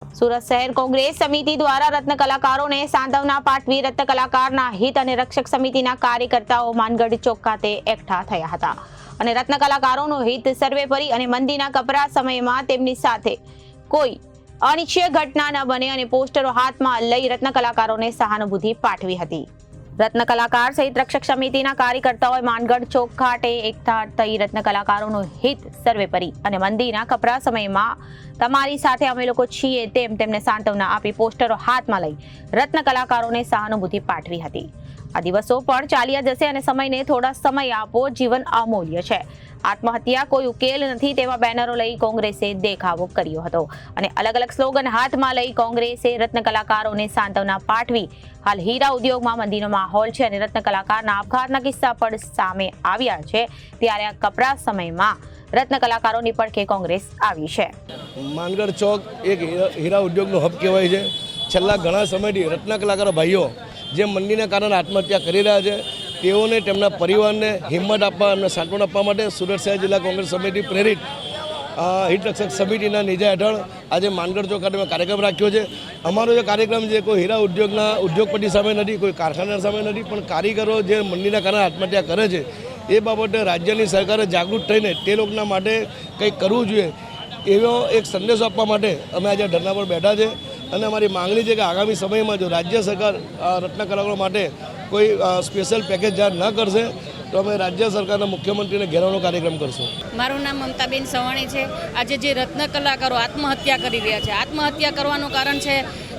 સુરત શહેર કોંગ્રેસ સમિતિ દ્વારા રત્ન કલાકારોને સાંત્વના પાઠવી રત્ન કલાકારના હિત અને રક્ષક સમિતિના કાર્યકર્તાઓ માનગઢ ચોક ખાતે એકઠા થયા હતા અને રત્ન કલાકારોનું હિત સર્વેપરી અને મંદીના કપરા સમયમાં તેમની સાથે કોઈ અનિચ્છનીય ઘટના ન બને અને પોસ્ટરો હાથમાં લઈ રત્ન કલાકારોને સહાનુભૂતિ પાઠવી હતી। રત્ન કલાકાર સહિત રક્ષક સમિતિના કાર્યકર્તાઓએ માનગઢ ચોક ખાતે એકઠા થઈ રત્ન કલાકારોનું હિત સર્વેપરી અને મંદીના કપરા સમયમાં તમારી સાથે અમે લોકો છીએ તેમને સાંત્વના આપી પોસ્ટરો હાથમાં લઈ રત્ન કલાકારોને સહાનુભૂતિ પાઠવી હતી। આ દિવસો પણ ચાલ્યા જશે અને સમયને થોડા સમય આપો, જીવન અમૂલ્ય છે, આત્મહત્યા કોઈ ઉકેલ નથી તેવા બેનરો લઈ કોંગ્રેસે દેખાવો કર્યો હતો અને અલગ અલગ સ્લોગન હાથમાં લઈ કોંગ્રેસે રત્ન કલાકારોને સાંત્વના પાઠવી। હાલ હીરા ઉદ્યોગમાં મંદીનો માહોલ છે અને રત્ન કલાકારના આપઘાતના કિસ્સા પણ સામે આવ્યા છે, ત્યારે આ કપરા સમયમાં રત્ન કલાકારોની પડખે કોંગ્રેસ આવી છે। માનગઢ ચોક એક હીરા ઉદ્યોગનો હબ કહેવાય છે। છેલ્લા ઘણા સમયથી રત્ન કલાકારો ભાઈઓ જે મંદીના કારણે આત્મહત્યા કરી રહ્યા છે તેઓને તેમના પરિવારને હિંમત આપવા અને સાંત્વના આપવા માટે સુરત શહેર જિલ્લા કોંગ્રેસ સમિતિ પ્રેરિત હિત રક્ષક સમિતિના નેજા હેઠળ આજે માનગઢ ચોક ખાતે કાર્યક્રમ રાખ્યો છે। અમારો જે કાર્યક્રમ છે કોઈ હીરા ઉદ્યોગના ઉદ્યોગપતિ સામે નથી, કોઈ કારખાના સામે નથી, પણ કારીગરો જે મંદીના કારણે આત્મહત્યા કરે છે એ બાબતે રાજ્યની સરકારે જાગૃત થઈને તે લોકોના માટે કંઈક કરવું જોઈએ એવો એક સંદેશો આપવા માટે અમે આજે ધરણા પર બેઠા છે અને અમારી માંગણી છે કે આગામી સમયમાં જો રાજ્ય સરકાર રત્ન કલાકારો માટે કોઈ સ્પેશિયલ પેકેજ જાહેર ન કરશે તો અમે રાજ્ય સરકારના મુખ્યમંત્રીને ઘેરાવવાનો કાર્યક્રમ કરશું। મારું નામ મમતાબેન સવાણી છે। આજે જે રત્ન કલાકારો આત્મહત્યા કરી રહ્યા છે, આત્મહત્યા કરવાનું કારણ છે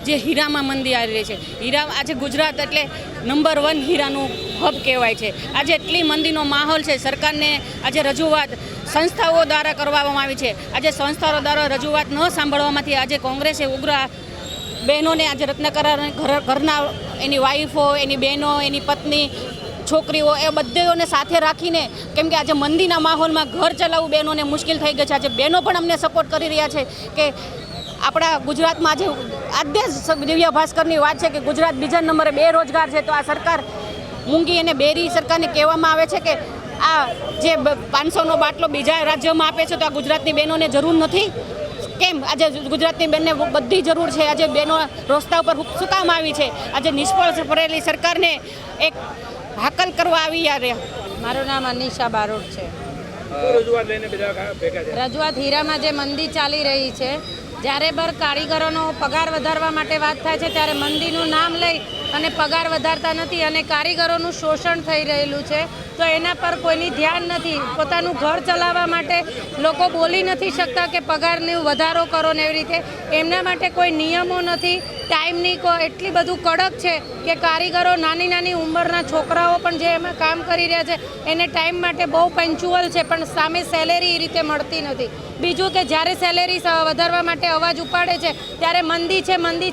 જે હીરામાં મંદી આવી રહી છે। હીરા આજે ગુજરાત એટલે નંબર 1 હીરાનું હબ કહેવાય છે। આજે એટલી મંદીનો માહોલ છે, સરકારને આજે રજૂઆત સંસ્થાઓ દ્વારા કરવામાં આવી છે। આજે સંસ્થાઓ દ્વારા રજૂઆત ન સાંભળવામાંથી આજે કોંગ્રેસે ઉગ્ર બહેનોને આજે રત્ન કલાકારોને ઘરના એની વાઈફો, એની બહેનો, એની પત્ની, છોકરીઓ એ બધેઓને સાથે રાખીને, કેમ કે આજે મંદીના માહોલમાં ઘર ચલાવવું બહેનોને મુશ્કેલ થઈ ગઈ છે। આજે બહેનો પણ અમને સપોર્ટ કરી રહ્યા છે કે આપણા ગુજરાતમાં આજે દિવ્ય ભાસ્કરની વાત છે કે ગુજરાત બીજા નંબરે બેરોજગાર છે, તો આ સરકાર મૂંગી અને બેરી સરકારને કહેવામાં આવે છે કે આ જે 500નો બાટલો બીજા રાજ્યોમાં આપે છે તો આ ગુજરાતની બહેનોને જરૂર નથી કેમ? આજે ગુજરાતની બેનને બધી જરૂર છે। આજે બહેનો રસ્તા ઉપર શું કામ આવી છે? આજે નિષ્ફળ પડેલી સરકારને એક હાકલ કરવા આવી યાર। મારું નામ અનિશા બારોટ છે। રજૂઆત હીરામાં જે મંદી ચાલી રહી છે, જ્યારે પર કારીગરોનો પગાર વધારવા માટે વાત થાય છે ત્યારે મંદીનું નામ લઈ અને પગાર વધારતા નથી અને કારીગરોનું શોષણ થઈ રહેલું છે, તો એના પર કોઈની ધ્યાન નથી। પોતાનું ઘર ચલાવવા માટે લોકો બોલી નથી શકતા કે પગારને વધારો કરો ને એવી રીતે, એમના માટે કોઈ નિયમો નથી, ટાઈમની એટલી બધું કડક છે કે કારીગરો નાની નાની ઉંમરના છોકરાઓ પણ જે એમાં કામ કરી રહ્યા છે એને ટાઈમ માટે બહુ પંચ્યુઅલ છે, પણ સામે સેલેરી એ રીતે મળતી નથી। બીજું કે જ્યારે સેલેરી વધારવા માટે અવાજ ઉપાડે છે ત્યારે મંદી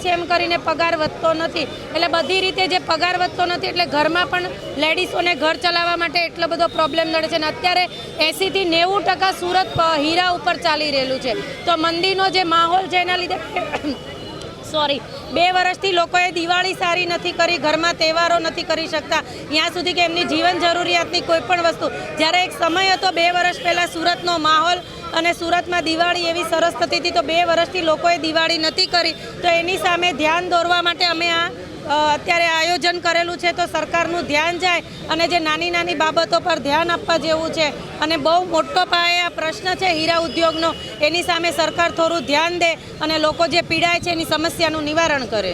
છે એમ કરીને પગાર વધતો નથી। એટલે બધી રીતે જે પગાર વધતો નથી એટલે ઘરમાં પણ લેડીઝોને ઘર ચલાવવા માટે એટલો બધો પ્રોબ્લેમ નડે છે અને અત્યારે 80 થી 90% સુરત હીરા ઉપર ચાલી રહેલું છે। તો મંદીનો જે માહોલ છે એના લીધે 2 વર્ષથી લોકોએ દિવાળી સારી નથી કરી, ઘરમાં તહેવારો નથી કરી શકતા, ત્યાં સુધી કે એમની જીવન જરૂરિયાતની કોઈ પણ વસ્તુ, જ્યારે એક સમય હતો 2 વર્ષ પહેલાં સુરતનો માહોલ અને સુરતમાં દિવાળી એવી સરસ થતી હતી, તો 2 વર્ષથી લોકોએ દિવાળી નથી કરી, તો એની સામે ધ્યાન દોરવા માટે અમે આ અત્યારે આયોજન કરેલું છે। તો સરકારનું ધ્યાન જાય અને જે નાની નાની બાબતો પર ધ્યાન આપવા જેવું છે અને બહુ મોટો પાયે આ પ્રશ્ન છે હીરા ઉદ્યોગનો, એની સામે સરકાર થોડું ધ્યાન દે અને લોકો જે પીડાય છે એની સમસ્યાનું નિવારણ કરે।